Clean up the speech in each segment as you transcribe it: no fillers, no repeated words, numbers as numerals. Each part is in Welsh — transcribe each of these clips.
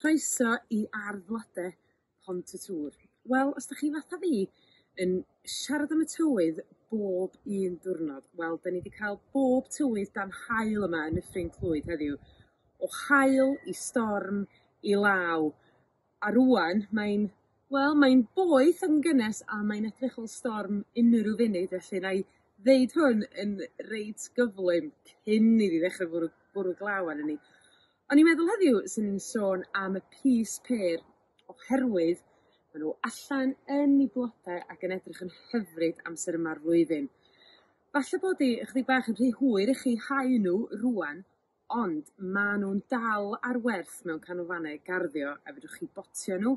Croeso i Ardd Flodau Pontytŵr. Wel, os da chi fatha fi yn siarad am y tywydd bob un diwrnod, wel, da ni wedi cael bob tywydd dan haul yma yn Nyffryn Clwyd heddiw. O haul i storm i law. A rwan mae'n boeth yn gynnes a mae'n edrych fel storm unrhyw funud, felly na i ddeud hwn yn reit gyflym cyn iddi ddechrau bwrw glaw arnyn ni. O'n i'n meddwl heddiw sy'n ni'n sôn am y pys pêr oherwydd maen nhw allan yn eu blodau ac yn edrych yn hyfryd amser yma'r flwyddyn. Falle bod i ychydig bach yn rhy hwyr i chi hau nhw rwan, ond maen nhw'n dal ar werth mewn canolfannau garddio a fedrwch chi botio nhw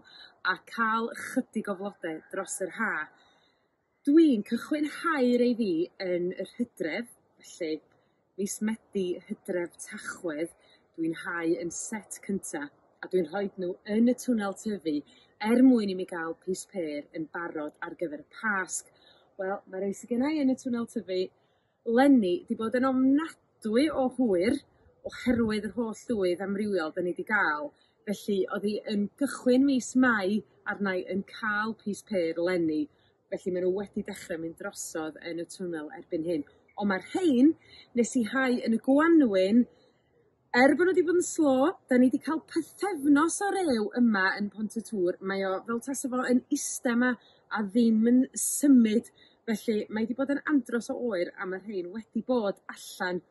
a cael chydig o flodau dros yr haf. Dwi'n cychwyn hau rei fi yn yr Hydref, felly mis Medi, Hydref, Tachwedd. Dwi'n hau yn set cynta a dwi'n rhoi nhw yn y twnnel tyfu mwyn i mi gael pys pêr yn barod ar gyfer y Pasg. Wel, mae rei sydd gennau yn y twnnel tyfu lenni wedi bod yn ofnadwy o hwyr oherwydd yr holl ddwydd amrywiol da ni wedi gael. Felly, oedd hi yn gychwyn mis Mai arnau yn cael pys pêr lenni. Felly, maen nhw wedi dechrau mynd drosodd yn y twnnel erbyn hyn. Ond mae'r rhain nes i hau yn y Gwanwyn. Bod nhw wedi bod yn slo, da ni wedi cael pythefnos o rew yma yn Pontytŵr. Mae o fel tasa fo yn iste yma a ddim yn symud. Felly mae wedi bod yn andros o oer a mae'r rhain wedi bod allan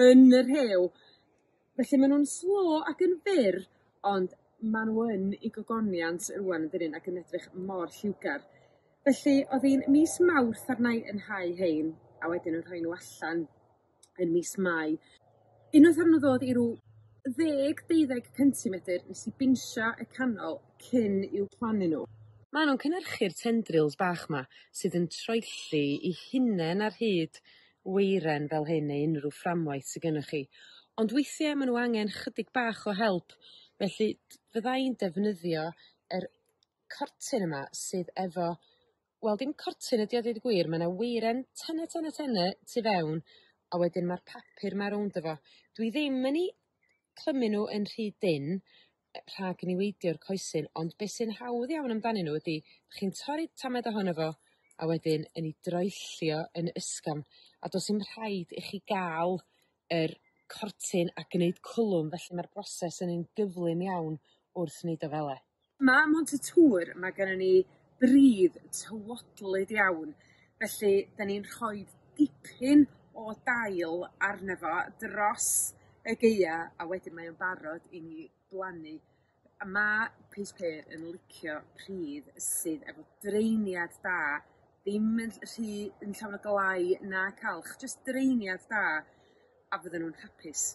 yn y rhew. Felly maen nhw'n slo ac yn fyr, ond maen nhw yn i gogoniant rwan yn dyn ac yn edrych mor lliwgar. Felly oedd hi'n mis Mawrth arnau yn hau hein a wedyn yn rhoi nhw allan yn mis Mai. Unwaith ar nhw ddod i ryw 10-12 centimetr nes i binsio y canol cyn i'w plannu nhw. Maen nhw'n cynhyrchu'r tendrils bach ma sydd yn troelli i hunain ar hyd weiren fel hyn neu unrhyw fframwaith sydd gennych chi. Ond weithiau maen nhw angen chydig bach o help, felly fydda i'n defnyddio yr cortyn yma sydd efo, wel dim cortyn ydi o dweud y gwir, mae yna weiren tenne tu fewn a wedyn mae'r papur ma rownd efo. Dwi ddim yn ei clymu nhw yn rhy dyn rhag i ni weidio'r coesyn, ond beth sy'n hawdd iawn amdanyn nhw ydy chi'n torri tamed ohono fo a wedyn yn ei droellio yn ysgafn. A does dim rhaid i chi gael yr cortyn a gwneud cwlwm, felly mae'r broses yn un gyflym iawn wrth wneud o fele. Mae Pontytŵr, mae gennym ni bridd tywodlyd iawn, felly da ni'n rhoi dipyn o dail arno fo dros y gaea a wedyn mae o'n barod i ni blannu. A mae pys pêr yn licio pridd sydd efo dreiniad da, ddim yn llawn o glai na calch, jyst dreiniad da a fydden nhw'n hapus.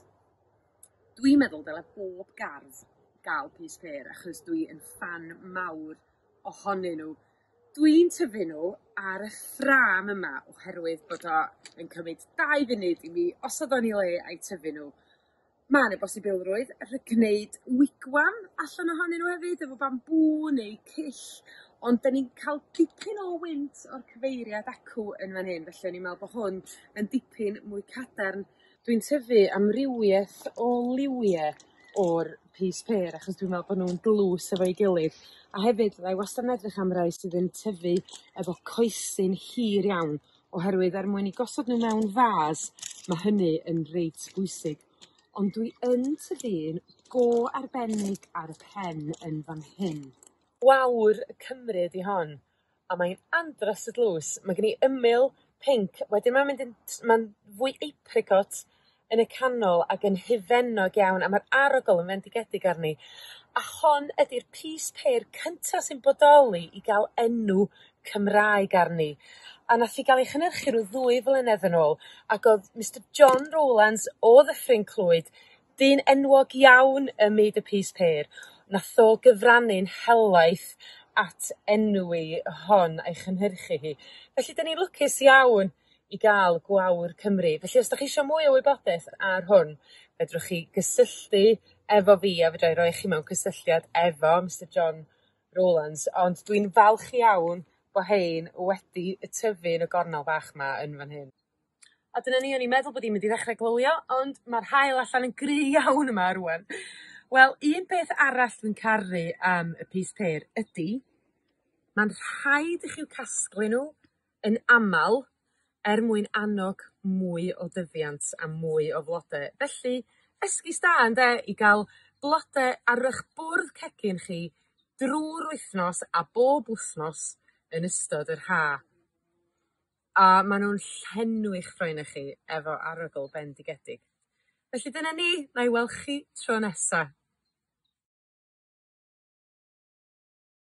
Dwi'n meddwl dyle bob gardd gael pys pêr achos dwi yn ffan mawr ohonyn nhw. Dwi'n tyfu nhw ar y ffrâm yma oherwydd bod o yn cymryd 2 funud i mi osod o'n i le a'i tyfu nhw. Mae yna bosibilrwydd gwneud wigwam allan ohonyn nhw hefyd efo bambŵ neu cyll, ond da ni'n cael dipyn o wynt o'r cyfeiriad acw yn fan hyn, felly o'n i'n meddwl bod hwn yn dipyn mwy cadarn. Dwi'n tyfu amrywiaeth o liwiau o'r pys pêr achos dwi'n meddwl bod nhw'n dlws efo'i gilydd. A hefyd, ddai wastad yn edrych am rai sydd yn tyfu efo coesyn hir iawn, oherwydd mwyn i gosod nhw mewn fas, mae hynny yn reit bwysig. Ond dwi yn tyfu'n go arbennig ar y pen yn fan hyn. Wawr Cymru ydi hon, a mae'n andros y dlws. Mae gen i ymyl pinc, wedyn mae'n fwy apricot yn y canol ac yn hufennog iawn, a mae'r arogl yn fendigedig arni. A hon ydy'r pys pêr cyntaf sy'n bodoli i gael enw Cymraeg arni. A nath i gael ei chynhyrchu rhyw 2 flynedd yn ôl, ac oedd Mr John Rowlands o Ddyffryn Clwyd, dyn enwog iawn ym myd y pys pêr. Nath o gyfrannu'n helaeth at enwi hon a'i chynhyrchu hi. Felly, da ni'n lwcus iawn i gael Gwawr Cymru. Felly, os da chi eisiau mwy o wybodaeth ar hwn, fedrwch chi gysylltu efo fi a fedra i roi chi mewn cysylltiad efo Mr John Rowlands. Ond dwi'n falch iawn bod hein wedi tyfu yn y gornel bach ma yn fan hyn. A dyna ni, o'n i'n meddwl bod i'n mynd i ddechrau glywio, ond mae'r haul allan yn gry iawn yma rwan. Wel, un peth arall dwi'n caru am y pys pêr ydi ma'n rhaid i chi i'w casglu nhw yn amal mwyn annog mwy o dyfiant a mwy o flode. Felly esgus da ynde i ga'l blode ar 'ych bwrdd cegin chi drw'r wythnos a bob wthnos yn ystod yr Ha. A ma' nw'n llenwi'ch ffroen chi efo arogl bendigedig. Felly dyna ni, nâi wel' chi tro nesa.